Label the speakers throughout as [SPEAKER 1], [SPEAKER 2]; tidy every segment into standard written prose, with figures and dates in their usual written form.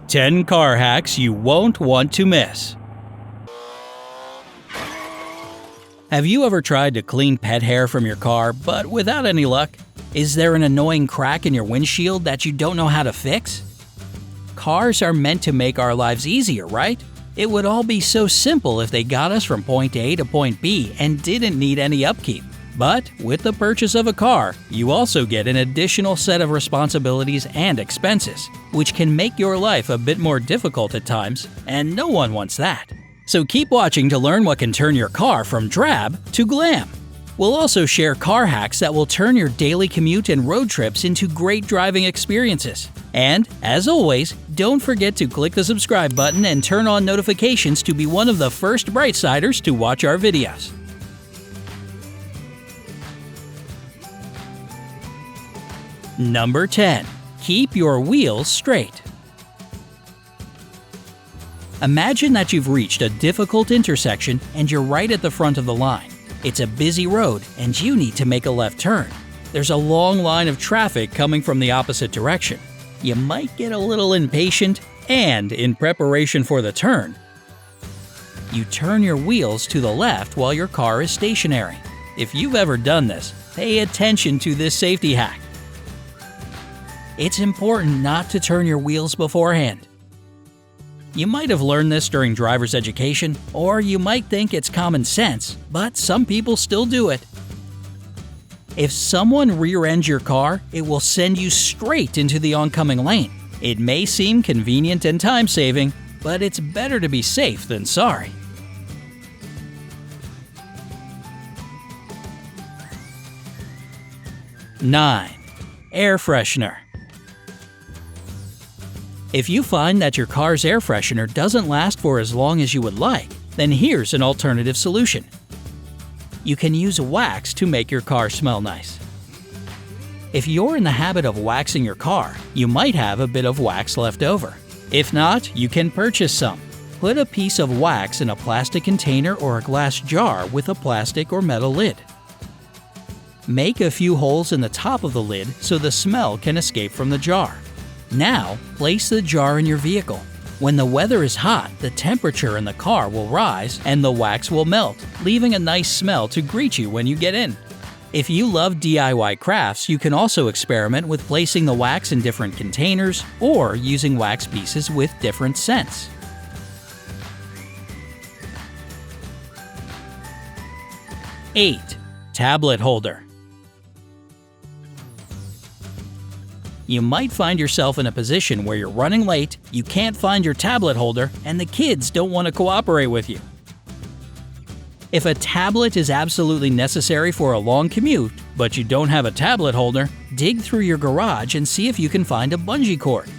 [SPEAKER 1] 10 car hacks you won't want to miss. Have you ever tried to clean pet hair from your car, but without any luck? Is there an annoying crack in your windshield that you don't know how to fix? Cars are meant to make our lives easier, right? It would all be so simple if they got us from point A to point B and didn't need any upkeep. But with the purchase of a car, you also get an additional set of responsibilities and expenses, which can make your life a bit more difficult at times, and no one wants that. So keep watching to learn what can turn your car from drab to glam. We'll also share car hacks that will turn your daily commute and road trips into great driving experiences. And, as always, don't forget to click the subscribe button and turn on notifications to be one of the first Brightsiders to watch our videos. Number 10. Keep your wheels straight. Imagine that you've reached a difficult intersection and you're right at the front of the line. It's a busy road and you need to make a left turn. There's a long line of traffic coming from the opposite direction. You might get a little impatient, and in preparation for the turn, you turn your wheels to the left while your car is stationary. If you've ever done this, pay attention to this safety hack. It's important not to turn your wheels beforehand. You might have learned this during driver's education, or you might think it's common sense, but some people still do it. If someone rear-ends your car, it will send you straight into the oncoming lane. It may seem convenient and time-saving, but it's better to be safe than sorry. Nine. Air freshener. If you find that your car's air freshener doesn't last for as long as you would like, then here's an alternative solution. You can use wax to make your car smell nice. If you're in the habit of waxing your car, you might have a bit of wax left over. If not, you can purchase some. Put a piece of wax in a plastic container or a glass jar with a plastic or metal lid. Make a few holes in the top of the lid so the smell can escape from the jar. Now, place the jar in your vehicle. When the weather is hot, the temperature in the car will rise and the wax will melt, leaving a nice smell to greet you when you get in. If you love DIY crafts, you can also experiment with placing the wax in different containers or using wax pieces with different scents. 8. Tablet holder. You might find yourself in a position where you're running late, you can't find your tablet holder, and the kids don't want to cooperate with you. If a tablet is absolutely necessary for a long commute, but you don't have a tablet holder, dig through your garage and see if you can find a bungee cord.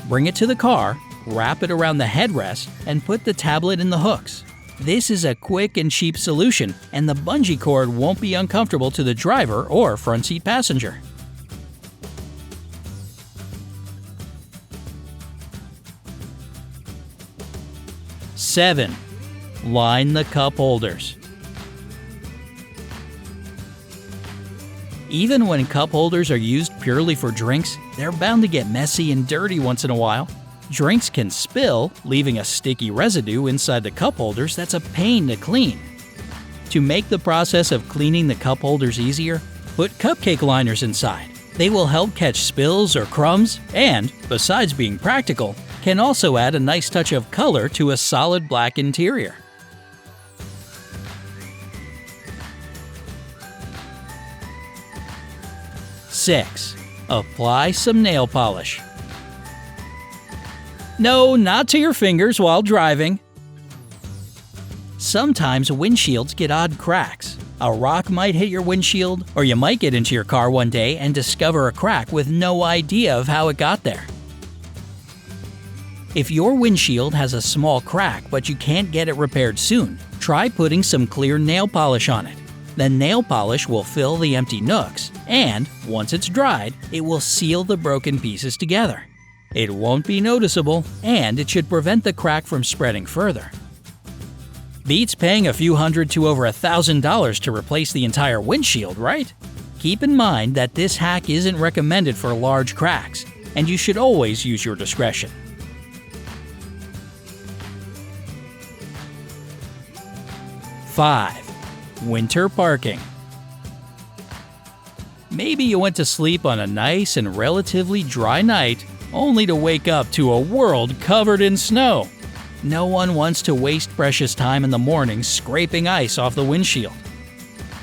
[SPEAKER 1] Bring it to the car, wrap it around the headrest, and put the tablet in the hooks. This is a quick and cheap solution, and the bungee cord won't be uncomfortable to the driver or front seat passenger. 7. Line the cup holders. Even when cup holders are used purely for drinks, they're bound to get messy and dirty once in a while. Drinks can spill, leaving a sticky residue inside the cup holders that's a pain to clean. To make the process of cleaning the cup holders easier, put cupcake liners inside. They will help catch spills or crumbs and, besides being practical, can also add a nice touch of color to a solid black interior. 6. Apply some nail polish. No, not to your fingers while driving. Sometimes windshields get odd cracks. A rock might hit your windshield, or you might get into your car one day and discover a crack with no idea of how it got there. If your windshield has a small crack but you can't get it repaired soon, try putting some clear nail polish on it. The nail polish will fill the empty nooks, and once it's dried, it will seal the broken pieces together. It won't be noticeable, and it should prevent the crack from spreading further. Beats paying a few $100 to over $1,000 to replace the entire windshield, right? Keep in mind that this hack isn't recommended for large cracks. and you should always use your discretion. 5. Winter parking. Maybe you went to sleep on a nice and relatively dry night, only to wake up to a world covered in snow. No one wants to waste precious time in the morning scraping ice off the windshield.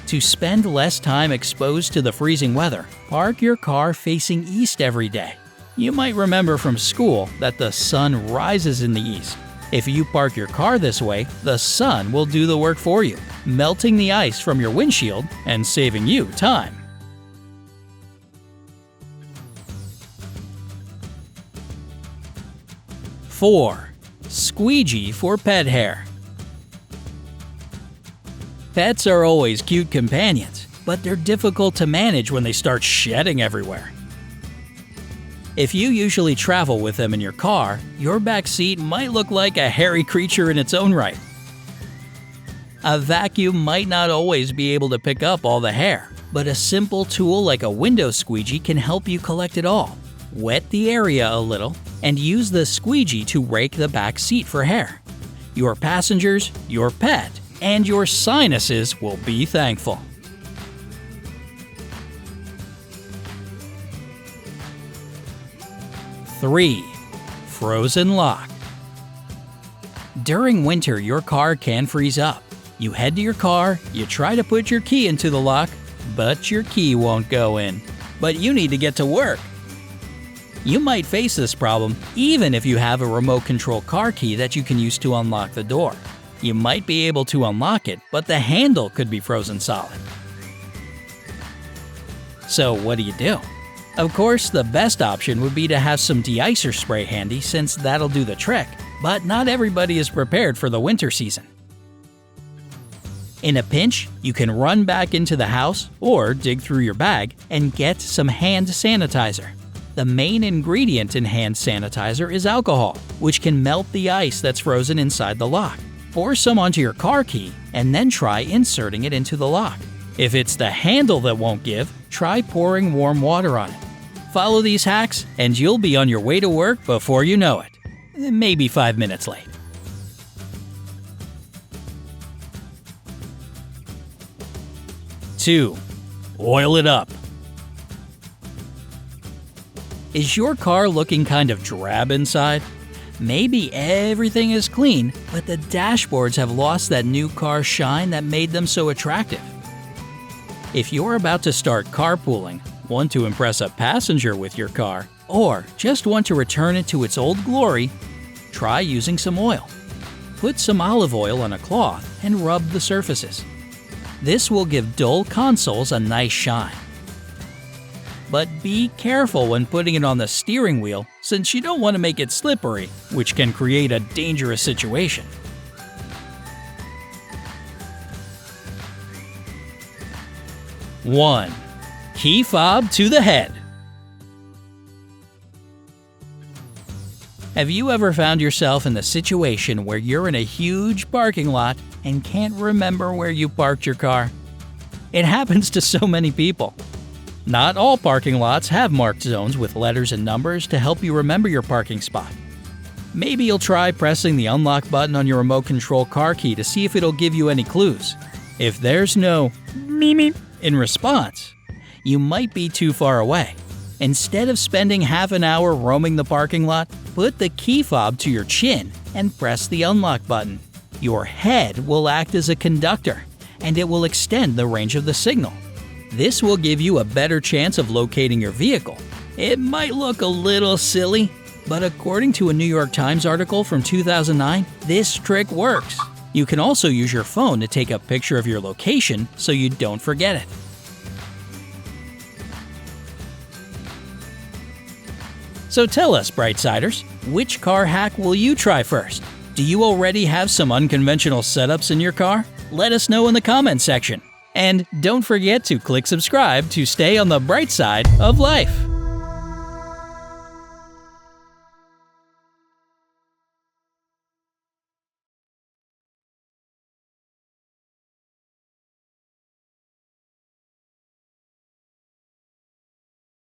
[SPEAKER 1] To spend less time exposed to the freezing weather, park your car facing east every day. You might remember from school that the sun rises in the east. If you park your car this way, the sun will do the work for you, melting the ice from your windshield and saving you time. 4. Squeegee for pet hair. Pets are always cute companions, but they're difficult to manage when they start shedding everywhere. If you usually travel with them in your car, your back seat might look like a hairy creature in its own right. A vacuum might not always be able to pick up all the hair, but a simple tool like a window squeegee can help you collect it all. Wet the area a little, and use the squeegee to rake the back seat for hair. Your passengers, your pet, and your sinuses will be thankful. 3. Frozen lock. During winter, your car can freeze up. You head to your car, you try to put your key into the lock, but your key won't go in. But you need to get to work. You might face this problem even if you have a remote control car key that you can use to unlock the door. You might be able to unlock it, but the handle could be frozen solid. So what do? Of course, the best option would be to have some de-icer spray handy since that'll do the trick, but not everybody is prepared for the winter season. In a pinch, you can run back into the house or dig through your bag and get some hand sanitizer. The main ingredient in hand sanitizer is alcohol, which can melt the ice that's frozen inside the lock. Pour some onto your car key and then try inserting it into the lock. If it's the handle that won't give, try pouring warm water on it. Follow these hacks and you'll be on your way to work before you know it. Maybe 5 minutes late. 2. Oil it up. Is your car looking kind of drab inside? Maybe everything is clean, but the dashboards have lost that new car shine that made them so attractive. If you're about to start carpooling, want to impress a passenger with your car, or just want to return it to its old glory, try using some oil. Put some olive oil on a cloth and rub the surfaces. This will give dull consoles a nice shine. But be careful when putting it on the steering wheel since you don't want to make it slippery, which can create a dangerous situation. 1. Key fob to the head. Have you ever found yourself in the situation where you're in a huge parking lot and can't remember where you parked your car? It happens to so many people. Not all parking lots have marked zones with letters and numbers to help you remember your parking spot. Maybe you'll try pressing the unlock button on your remote control car key to see if it'll give you any clues. If there's no meep in response, you might be too far away. Instead of spending half an hour roaming the parking lot, put the key fob to your chin and press the unlock button. Your head will act as a conductor, and it will extend the range of the signal. This will give you a better chance of locating your vehicle. It might look a little silly, but according to a New York Times article from 2009, this trick works. You can also use your phone to take a picture of your location so you don't forget it. So tell us, Brightsiders, which car hack will you try first? Do you already have some unconventional setups in your car? Let us know in the comments section. And don't forget to click subscribe to stay on the bright side of life.